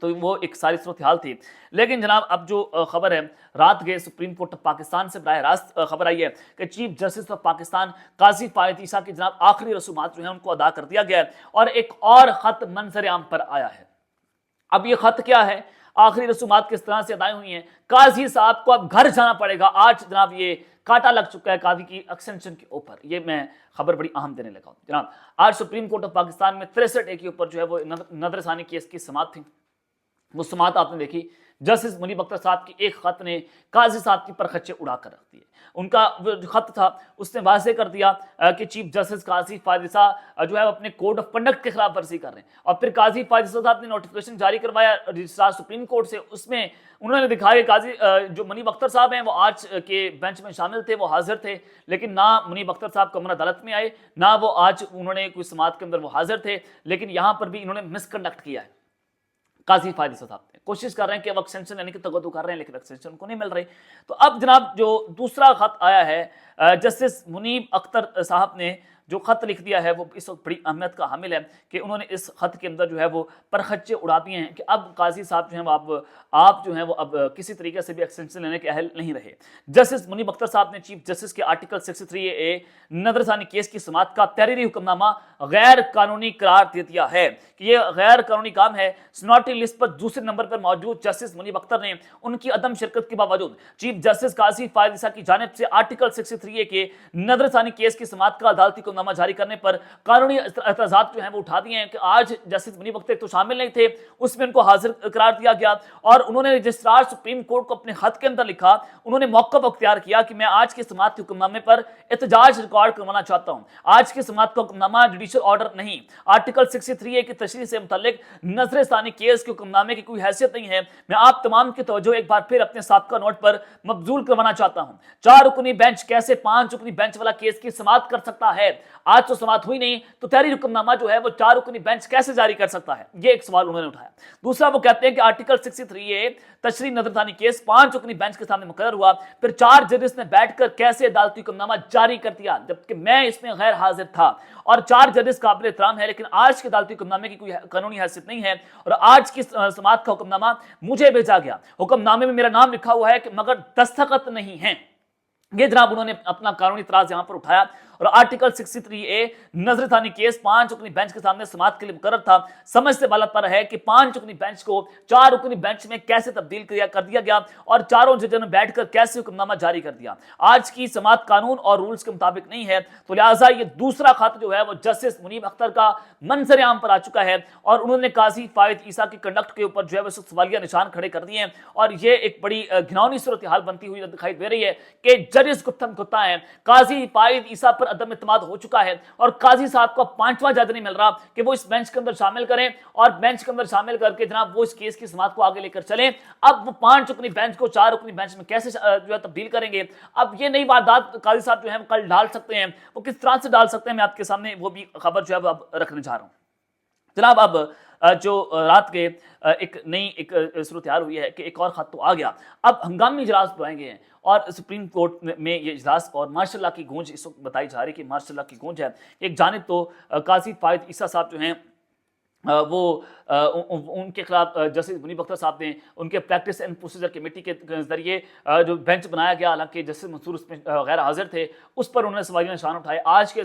تو وہ ایک ساری صورتحال تھی. لیکن جناب اب جو خبر ہے رات گئے سپریم کورٹ آف پاکستان سے براہ راست خبر آئی ہے کہ چیف جسٹس آف پاکستان قاضی فائد عیسیٰ کی جناب آخری رسومات جو ہیں ان کو ادا کر دیا گیا ہے اور ایک اور خط منظر عام پر آیا ہے. اب یہ خط کیا ہے, آخری رسومات کس طرح سے ادا ہوئی ہیں, قاضی صاحب کو اب گھر جانا پڑے گا. آج جناب یہ کاٹا لگ چکا ہے قاضی کی ایکسٹینشن کے اوپر. یہ میں خبر بڑی اہم دینے لگا ہوں جناب. آج سپریم کورٹ آف پاکستان میں 63A کے اوپر جو ہے وہ نظر ثانی کیس کی سماعت تھی. وہ سماعت آپ نے دیکھی, جسٹس منیب اختر صاحب کی ایک خط نے قاضی صاحب کی پرخچے اڑا کر رکھ دیے. ان کا جو خط تھا اس نے واضح کر دیا کہ چیف جسٹس قاضی فائد عیسیٰ جو ہے اپنے کوڈ آف کنڈکٹ کی خلاف ورزی کر رہے ہیں. اور پھر قاضی فائد عیسیٰ صاحب نے نوٹیفیکیشن جاری کروایا رجسٹرار سپریم کورٹ سے. اس میں انہوں نے دکھایا کہ قاضی جو منیب اختر صاحب ہیں وہ آج کے بینچ میں شامل تھے, وہ حاضر تھے, لیکن نہ منیب اختر صاحب کمرہ عدالت میں آئے, نہ وہ آج انہوں نے کوئی سماعت کے اندر وہ حاضر تھے. لیکن یہاں پر بھی انہوں نے مس کنڈکٹ کیا ہے. قاضی فائد عیسیٰ صاحب نے کوشش کر رہے ہیں کہ وہ ایکسٹینشن لینے کی تگدو کر رہے ہیں, لیکن ایکسٹینشن ان کو نہیں مل رہی. تو اب جناب جو دوسرا خط آیا ہے جسٹس منیب اختر صاحب نے جو خط لکھ دیا ہے وہ اس وقت بڑی اہمیت کا حامل ہے کہ انہوں نے اس خط کے اندر جو ہے وہ پرخچے اڑا دیے ہیں کہ اب قاضی صاحب جو ہیں وہ آپ جو ہیں وہ اب کسی طریقے سے بھی ایکسٹینشن لینے کے اہل نہیں رہے. جسٹس منیب اختر صاحب نے چیف جسٹس کے آرٹیکل 63A نظر ثانی کیس کی سماعت کا تحریری حکم نامہ غیر قانونی قرار دے دیا ہے کہ یہ غیر قانونی کام ہے. سناٹی لسٹ پر دوسرے نمبر پر موجود جسٹس منیب اختر نے ان کی عدم شرکت کے باوجود چیف جسٹس قاضی فائد عیسیٰ کی جانب سے آرٹیکل 63A کے نظر ثانی کیس کی سماعت کا عدالتی حکم نامہ جاری کرنے پر قانونی اعتراضات جو ہیں وہ اٹھا دیے ہیں کہ آج جسٹس منیب اختر تو شامل نہیں تھے, اس میں ان کو حاضر قرار دیا گیا اور انہوں نے رجسٹرار سپریم کورٹ کو اپنے خط کے اندر لکھا, انہوں نے موقف اختیار کیا کہ میں آج کے سماعت کے حکم نامے پر احتجاج ریکارڈ کروانا چاہتا ہوں. آج کے سماعت کا حکم نامہ جوڈیشل آرڈر نہیں, آرٹیکل 63A کی تشریح سے متعلق نظر ثانی کیس کے حکم نامے کی کوئی حیثیت نہیں ہے. میں آپ تمام کی توجہ ایک بار پھر اپنے سابقہ نوٹ پر مبذول کروانا چاہتا ہوں. 4 رکنی بینچ کیسے 5 رکنی بینچ والا کیس کی سماعت کر سکتا ہے؟ آج تو سماعت ہوئی نہیں تو تحریری حکم نامہ جو ہے وہ 4 رکنی بینچ کیسے جاری کر سکتا ہے؟ یہ ایک سوال انہوں نے اٹھایا. دوسرا وہ کہتے ہیں کہ آرٹیکل 63A تشریح نظر ثانی کیس 5 رکنی بینچ کے سامنے مقرر ہوا, پھر 4 ججز نے بیٹھ کر کیسے عدالتی حکم نامہ جاری کر دیا جبکہ میں اس میں غیر حاضر تھا. اور 4 ججز قابل احترام ہے, لیکن آج کے عدالتی حکم نامے کی کوئی قانونی حیثیت نہیں ہے اور آج کی سماعت کا حکم نامہ مجھے بھیجا گیا. حکم نامے میں میرا نام لکھا ہوا ہے کہ مگر دستخط نہیں ہیں. یہ جناب انہوں نے اپنا قانونی اعتراض یہاں پر اٹھایا اور آرٹیکل 63A نظر ثانی کیس 5 رکنی بینچ کے سامنے سماعت کے لیے مقرر تھا. سمجھ سے بالات پر ہے کہ 5 رکنی بینچ کو 4 رکنی بینچ میں کیسے تبدیل کر دیا گیا اور چاروں ججوں نے بیٹھ کر کیسے حکم نامہ جاری کر دیا. آج کی سماعت قانون اور رولز کے مطابق نہیں ہے, تو لہٰذا یہ دوسرا خط جو ہے وہ جسٹس منیب اختر کا منظر عام پر آ چکا ہے اور انہوں نے قاضی فائد عیسیٰ کی کنڈکٹ کے اوپر جو ہے وہ سوالیہ نشان کھڑے کر دیے ہیں. اور یہ ایک بڑی گھناؤنی صورتحال بنتی ہوئی دکھائی دے رہی ہے کہ ججز گفتم گتا ہے, قاضی فائد عیسیٰ پر عدم اعتماد ہو چکا ہے اور قاضی صاحب کو 5واں جج نہیں مل رہا کہ وہ اس بینچ کے اندر شامل کریں اور بینچ کے اندر شامل کر کے جناب وہ اس کیس کی سماعت کو آگے لے کر چلیں. اب وہ 5 رکنی بینچ کو 4 رکنی بینچ میں کیسے جو ہے تبدیل کریں گے؟ اب یہ نئی واردات قاضی صاحب جو ہیں کل ڈال سکتے ہیں, وہ کس طرح سے ڈال سکتے ہیں, میں آپ کے سامنے وہ بھی خبر جو ہے وہ اب رکھنے جا رہا ہوں جناب. اب جو رات کے ایک نئی صورتحال ہوئی ہے کہ ایک اور خط تو آ گیا. اب ہنگامی اجلاس بلائے گئے ہیں اور سپریم کورٹ میں یہ اجلاس اور ماشاء اللہ کی گونج اس وقت بتائی جا رہی ہے کہ ماشاء اللہ کی گونج ہے. ایک جانب تو قاضی فائد عیسیٰ صاحب جو ہیں وہ ان کے خلاف جسٹس منیب اختر صاحب نے ان کے پریکٹس اینڈ پروسیجر کمیٹی کے ذریعے جو بینچ بنایا گیا, حالانکہ جسٹس منصور اس میں غیر حاضر تھے, اس پر انہوں نے سوالیہ نشان اٹھائے. آج کے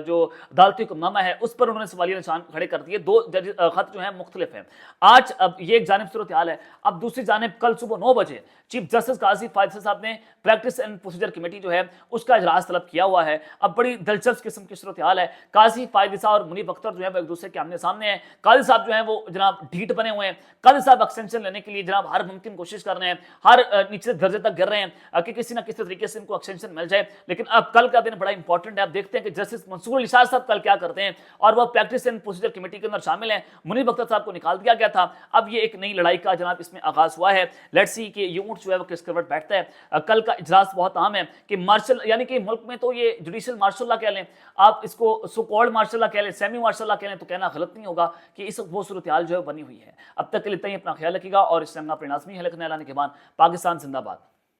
جو عدالتی حکم نامہ ہے اس پر انہوں نے سوالیہ نشان کھڑے کر دیے. 2 خط جو ہیں مختلف ہیں. آج اب یہ ایک جانب صورتحال ہے. اب دوسری جانب کل صبح 9 بجے چیف جسٹس قاضی فائد صاحب نے پریکٹس اینڈ پروسیجر کمیٹی جو ہے اس کا اجلاس طلب کیا ہوا ہے. اب بڑی دلچسپ قسم کی صورتحال ہے. قاضی فائد عیسیٰ اور منیب اختر جو ہے وہ ایک دوسرے کے آمنے سامنے ہیں. قاضی صاحب جو ہیں وہ جناب ڈھیٹ بنے ہوئے ہیں. قاضی صاحب ایکسٹینشن لینے کے لیے جناب ہر ممکن کوشش کر رہے ہیں, ہر نیچے درجے تک گر رہے ہیں کہ کسی نہ کسی طریقے سے ان کو ایکسٹینشن مل جائے. لیکن اب کل کا دن بڑا امپورٹنٹ ہے. اب دیکھتے ہیں کہ جسٹس منصور علی شاہ صاحب کل کیا کرتے ہیں, اور وہ پریکٹس اینڈ پروسیجر کمیٹی کے اندر شامل ہیں. منیب اختر صاحب کو نکال دیا گیا تھا. اب یہ ایک نئی لڑائی کا جناب اس میں آغاز ہوا ہے. لیٹس سی کہ یہ اونٹ جو ہے وہ کس کروٹ بیٹھتا ہے. کل کا اجلاس بہت اہم ہے کہ مارشل یعنی کہ ملک میں تو یہ جوڈیشل مارشل لا کہہ لیں, آپ اس کو سو کالڈ مارشل لا کہہ لیں, سیمی مارشل لا کہہ لیں, تو کہنا غلط نہیں ہوگا کہ اس وقت وہ صورتحال جو ہے بنی ہوئی ہے. اب تک کے لیے اپنا خیال رکھیے گا اور اس سے اپنے ناظمین حلقہ اعلان کے بعد پاکستان زندہ باد.